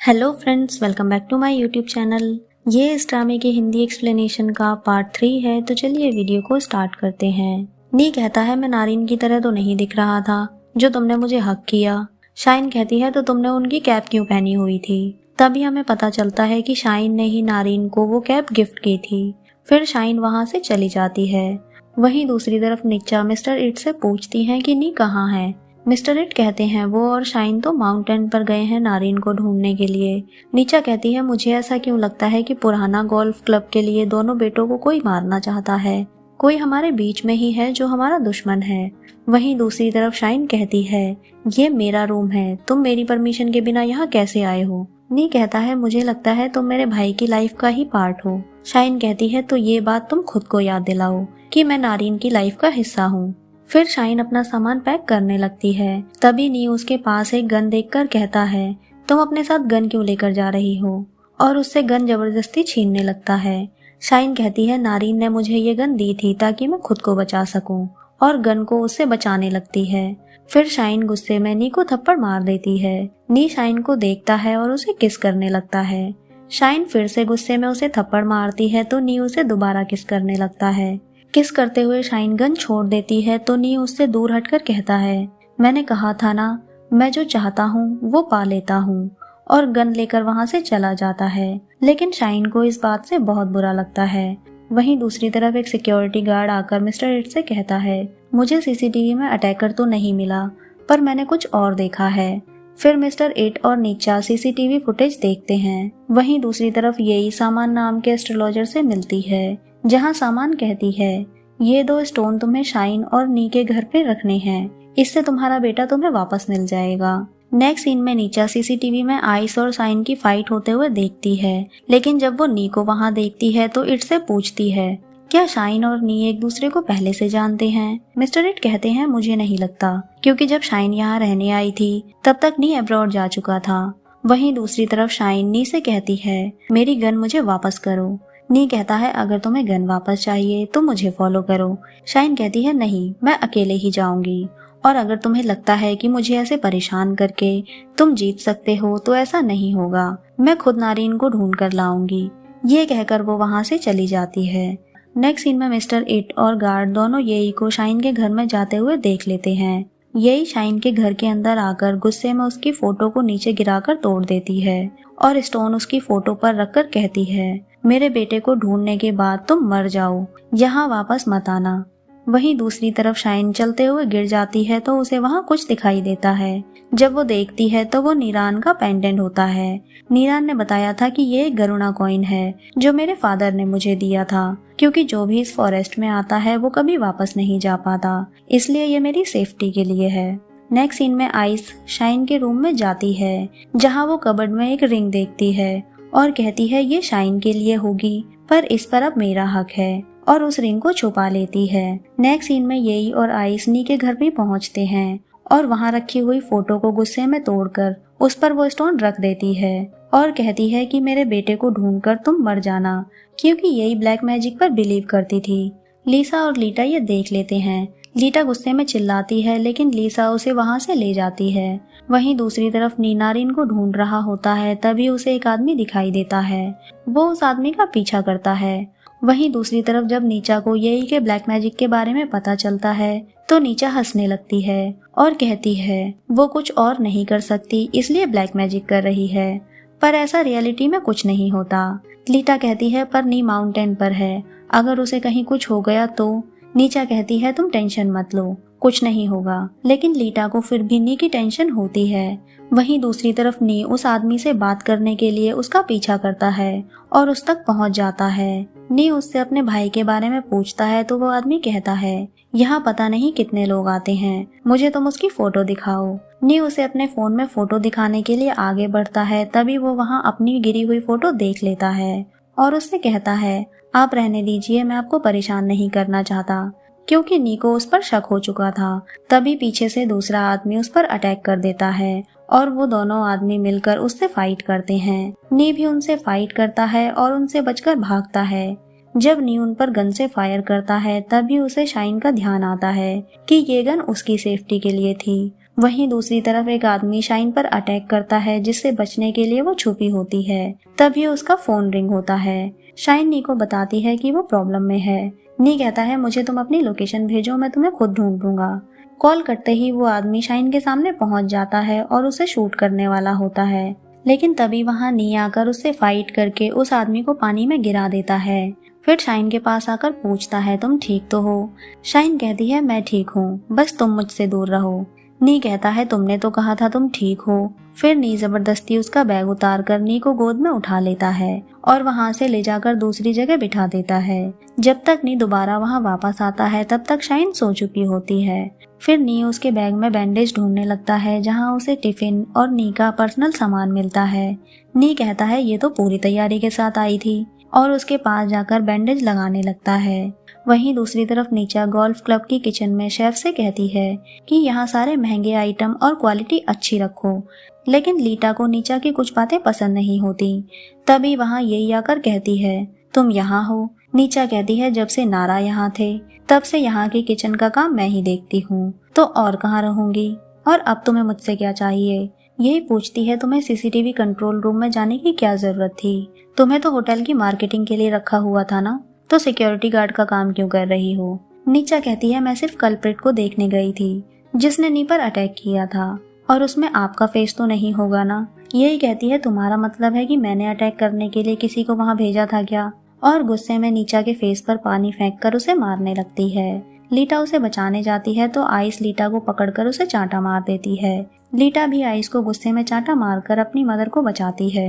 Hello friends, welcome back to my YouTube channel. ये इस ड्रामे की हिंदी एक्सप्लेनेशन का पार्ट 3 है, तो चलिए वीडियो को स्टार्ट करते हैं। नी कहता है, मैं नारिन की तरह तो नहीं दिख रहा था जो तुमने मुझे हक किया। शाइन कहती है, तो तुमने उनकी कैप क्यों पहनी हुई थी? तभी हमें पता चलता है कि शाइन ने ही नारिन को वो कैप गिफ्ट की थी। फिर शाइन वहाँ से चली जाती है। वहीं दूसरी तरफ निचा मिस्टर इट से पूछती है कि नी कहाँ है। मिस्टर इट कहते हैं वो और शाइन तो माउंटेन पर गए हैं नारिन को ढूंढने के लिए। नीचा कहती है, मुझे ऐसा क्यों लगता है कि पुराना गोल्फ क्लब के लिए दोनों बेटों को कोई मारना चाहता है। कोई हमारे बीच में ही है जो हमारा दुश्मन है। वहीं दूसरी तरफ शाइन कहती है, ये मेरा रूम है, तुम मेरी परमिशन के बिना यहाँ कैसे आए हो? नी कहता है, मुझे लगता है तुम मेरे भाई की लाइफ का ही पार्ट हो। शाइन कहती है, तो ये बात तुम खुद को याद दिलाओ कि मैं नारिन की लाइफ का हिस्सा हूँ। फिर शाइन अपना सामान पैक करने लगती है। तभी नी उसके पास एक गन देखकर कहता है, तुम अपने साथ गन क्यों लेकर जा रही हो? और उससे गन जबरदस्ती छीनने लगता है। शाइन कहती है, नारिन ने मुझे ये गन दी थी ताकि मैं खुद को बचा सकूं, और गन को उससे बचाने लगती है। फिर शाइन गुस्से में नी को थप्पड़ मार देती है। नी शाइन को देखता है और उसे किस करने लगता है। शाइन फिर से गुस्से में उसे थप्पड़ मारती है तो नी उसे दोबारा किस करने लगता है। किस करते हुए शाइन गन छोड़ देती है तो नी उससे दूर हटकर कहता है, मैंने कहा था ना, मैं जो चाहता हूँ वो पा लेता हूँ, और गन लेकर वहाँ से चला जाता है। लेकिन शाइन को इस बात से बहुत बुरा लगता है। वहीं दूसरी तरफ एक सिक्योरिटी गार्ड आकर मिस्टर इट से कहता है, मुझे सीसीटीवी में अटैकर तो नहीं मिला, पर मैंने कुछ और देखा है। फिर मिस्टर इट और नीचा सीसीटीवी फुटेज देखते हैं। वहीं दूसरी तरफ येई सामान नाम के एस्ट्रोलॉजर से मिलती है, जहां सामान कहती है, ये 2 स्टोन तुम्हें शाइन और नी के घर पे रखने हैं, इससे तुम्हारा बेटा तुम्हें वापस मिल जाएगा। नेक्स्ट सीन में नीचा सीसीटीवी में आइस और शाइन की फाइट होते हुए देखती है, लेकिन जब वो नी को वहां देखती है तो इट से पूछती है, क्या शाइन और नी एक दूसरे को पहले से जानते हैं? मिस्टर इट कहते हैं, मुझे नहीं लगता, क्योंकि जब शाइन यहाँ रहने आई थी तब तक नी अब्रॉड जा चुका था। वहीं दूसरी तरफ शाइन नी से कहती है, मेरी गन मुझे वापस करो। नी कहता है, अगर तुम्हें गन वापस चाहिए तो मुझे फॉलो करो। शाइन कहती है, नहीं, मैं अकेले ही जाऊंगी, और अगर तुम्हें लगता है कि मुझे ऐसे परेशान करके तुम जीत सकते हो तो ऐसा नहीं होगा, मैं खुद नारिन को ढूंढ कर लाऊंगी। ये कहकर वो वहां से चली जाती है। नेक्स्ट सीन में मिस्टर इट और गार्ड दोनों येई को शाइन के घर में जाते हुए देख लेते हैं। येई शाइन के घर के अंदर आकर गुस्से में उसकी फोटो को नीचे गिराकर तोड़ देती है, और स्टोन उसकी फोटो पर रखकर कहती है, मेरे बेटे को ढूंढने के बाद तुम मर जाओ, यहाँ वापस मत आना। वहीं दूसरी तरफ शाइन चलते हुए गिर जाती है तो उसे वहाँ कुछ दिखाई देता है। जब वो देखती है तो वो नीरान का पेंडेंट होता है। नीरान ने बताया था कि ये एक गरुणा कॉइन है जो मेरे फादर ने मुझे दिया था, क्योंकि जो भी इस फॉरेस्ट में आता है वो कभी वापस नहीं जा पाता, इसलिए ये मेरी सेफ्टी के लिए है। नेक्स्ट सीन में आइस शाइन के रूम में जाती है, जहाँ वो कबर्ड में एक रिंग देखती है और कहती है, ये शाइन के लिए होगी, पर इस पर अब मेरा हक है, और उस रिंग को छुपा लेती है। नेक्स्ट सीन में येई और आइस नी के घर भी पहुंचते हैं और वहां रखी हुई फोटो को गुस्से में तोड़कर उस पर वो स्टोन रख देती है और कहती है कि मेरे बेटे को ढूंढकर तुम मर जाना, क्योंकि येई ब्लैक मैजिक पर बिलीव करती थी। लीसा और लीटा ये देख लेते हैं। लीटा गुस्से में चिल्लाती है, लेकिन लीसा उसे वहां से ले जाती है। वहीं दूसरी तरफ नी नारिन को ढूंढ रहा होता है, तभी उसे एक आदमी दिखाई देता है। वो उस आदमी का पीछा करता है। वहीं दूसरी तरफ जब नीचा को येई के ब्लैक मैजिक के बारे में पता चलता है तो नीचा हंसने लगती है और कहती है, वो कुछ और नहीं कर सकती, इसलिए ब्लैक मैजिक कर रही है, पर ऐसा रियलिटी में कुछ नहीं होता। लीटा कहती है, पर नी माउंटेन पर है, अगर उसे कहीं कुछ हो गया तो? नीचा कहती है, तुम टेंशन मत लो, कुछ नहीं होगा, लेकिन लीटा को फिर भी नी की टेंशन होती है। वहीं दूसरी तरफ नी उस आदमी से बात करने के लिए उसका पीछा करता है और उस तक पहुंच जाता है। नी उससे अपने भाई के बारे में पूछता है तो वो आदमी कहता है, यहाँ पता नहीं कितने लोग आते हैं, मुझे तुम उसकी फोटो दिखाओ। नी उसे अपने फोन में फोटो दिखाने के लिए आगे बढ़ता है, तभी वो वहाँ अपनी गिरी हुई फोटो देख लेता है और उससे कहता है, आप रहने दीजिए, मैं आपको परेशान नहीं करना चाहता, क्योंकि नी को उस पर शक हो चुका था। तभी पीछे से दूसरा आदमी उस पर अटैक कर देता है और वो दोनों आदमी मिलकर उससे फाइट करते हैं। नी भी उनसे फाइट करता है और उनसे बचकर भागता है। जब नी उन पर गन से फायर करता है तभी उसे शाइन का ध्यान आता है कि ये गन उसकी सेफ्टी के लिए थी। वहीं दूसरी तरफ एक आदमी शाइन पर अटैक करता है, जिससे बचने के लिए वो छुपी होती है। तभी उसका फोन रिंग होता है। शाइन नी को बताती है कि वो प्रॉब्लम में है। नी कहता है मुझे तुम अपनी लोकेशन भेजो, मैं तुम्हें खुद ढूंढ लूंगा। कॉल करते ही वो आदमी शाइन के सामने पहुंच जाता है और उसे शूट करने वाला होता है, लेकिन तभी वहां नी आकर उससे फाइट करके उस आदमी को पानी में गिरा देता है। फिर शाइन के पास आकर पूछता है तुम ठीक तो हो? शाइन कहती है मैं ठीक हूँ, बस तुम मुझसे दूर रहो। नी कहता है तुमने तो कहा था तुम ठीक हो। फिर नी जबरदस्ती उसका बैग उतार कर नी को गोद में उठा लेता है और वहां से ले जाकर दूसरी जगह बिठा देता है। जब तक नी दोबारा वहां वापस आता है तब तक शाइन सो चुकी होती है। फिर नी उसके बैग में बैंडेज ढूंढने लगता है, जहां उसे टिफिन और नी का पर्सनल सामान मिलता है। नी कहता है ये तो पूरी तैयारी के साथ आई थी और उसके पास जाकर बैंडेज लगाने लगता है। वहीं दूसरी तरफ नीचा गोल्फ क्लब की किचन में शेफ से कहती है कि यहाँ सारे महंगे आइटम और क्वालिटी अच्छी रखो, लेकिन लीटा को नीचा की कुछ बातें पसंद नहीं होती। तभी वहाँ यही आकर कहती है तुम यहाँ हो? नीचा कहती है जब से नारा यहाँ थे तब से यहाँ की किचन का काम मैं ही देखती हूँ, तो और कहाँ रहूंगी? और अब तुम्हें मुझसे क्या चाहिए? यही पूछती है तुम्हें सीसीटीवी कंट्रोल रूम में जाने की क्या जरूरत थी? तुम्हें तो होटल की मार्केटिंग के लिए रखा हुआ था ना, तो सिक्योरिटी गार्ड का काम क्यों कर रही हो? नीचा कहती है मैं सिर्फ कल्प्रिट को देखने गई थी जिसने नी पर अटैक किया था, और उसमें आपका फेस तो नहीं होगा ना। यही कहती है तुम्हारा मतलब है कि मैंने अटैक करने के लिए किसी को वहाँ भेजा था क्या? और गुस्से में नीचा के फेस पर पानी फेंककर उसे मारने लगती है। लीटा उसे बचाने जाती है तो आइस लीटा को पकड़कर उसे चांटा मार देती है। लीटा भी आइस को गुस्से में चांटा मारकर अपनी मदर को बचाती है।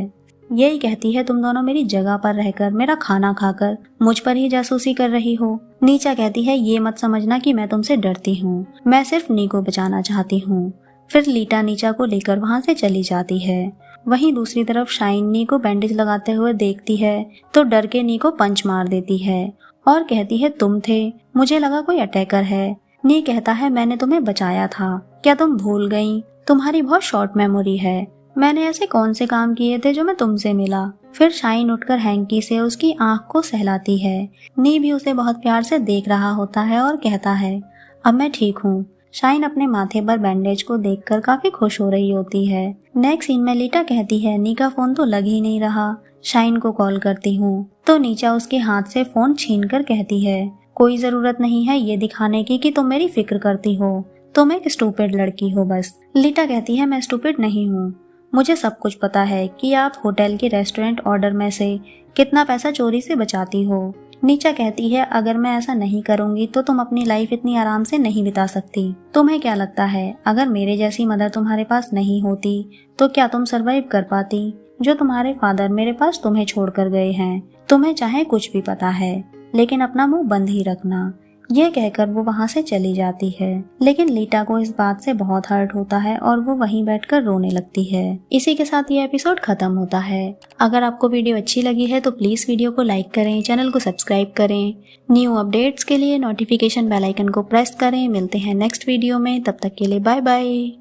यही कहती है तुम दोनों मेरी जगह पर रहकर मेरा खाना खाकर मुझ पर ही जासूसी कर रही हो। नीचा कहती है ये मत समझना कि मैं तुमसे डरती हूँ, मैं सिर्फ नी को बचाना चाहती हूँ। फिर लीटा नीचा को लेकर वहाँ से चली जाती है। वहीं दूसरी तरफ शाइन नी को बैंडेज लगाते हुए देखती है तो डर के नी को पंच मार देती है और कहती है तुम थे, मुझे लगा कोई अटैकर है। नी कहता है मैंने तुम्हें बचाया था, क्या तुम भूल गई? तुम्हारी बहुत शॉर्ट मेमोरी है, मैंने ऐसे कौन से काम किए थे जो मैं तुमसे मिला? फिर शाइन उठकर हैंकी से उसकी आंख को सहलाती है। नी भी उसे बहुत प्यार से देख रहा होता है और कहता है अब मैं ठीक हूँ। शाइन अपने माथे पर बैंडेज को देखकर काफी खुश हो रही होती है। नेक्स्ट सीन में लीटा कहती है नी का फोन तो लग ही नहीं रहा, शाइन को कॉल करती हूँ। तो नीचा उसके हाथ से फोन छीनकर कहती है कोई जरूरत नहीं है ये दिखाने की कि तुम मेरी फिक्र करती हो, तुम एक स्टूपिड लड़की हो बस। लीटा कहती है मैं स्टूपिड नहीं हूँ, मुझे सब कुछ पता है कि आप होटल के रेस्टोरेंट ऑर्डर में से कितना पैसा चोरी से बचाती हो। नीचा कहती है अगर मैं ऐसा नहीं करूंगी तो तुम अपनी लाइफ इतनी आराम से नहीं बिता सकती। तुम्हें क्या लगता है अगर मेरे जैसी मदर तुम्हारे पास नहीं होती तो क्या तुम सरवाइव कर पाती? जो तुम्हारे फादर मेरे पास तुम्हें छोड़कर गए हैं। तुम्हें चाहे कुछ भी पता है, लेकिन अपना मुंह बंद ही रखना। ये कहकर वो वहाँ से चली जाती है, लेकिन लीटा को इस बात से बहुत हर्ट होता है और वो वहीं बैठकर रोने लगती है। इसी के साथ ये एपिसोड खत्म होता है। अगर आपको वीडियो अच्छी लगी है तो प्लीज वीडियो को लाइक करें, चैनल को सब्सक्राइब करें। न्यू अपडेट्स के लिए नोटिफिकेशन बेल आइकन को प्रेस करें। मिलते हैं नेक्स्ट वीडियो में, तब तक के लिए बाय बाय।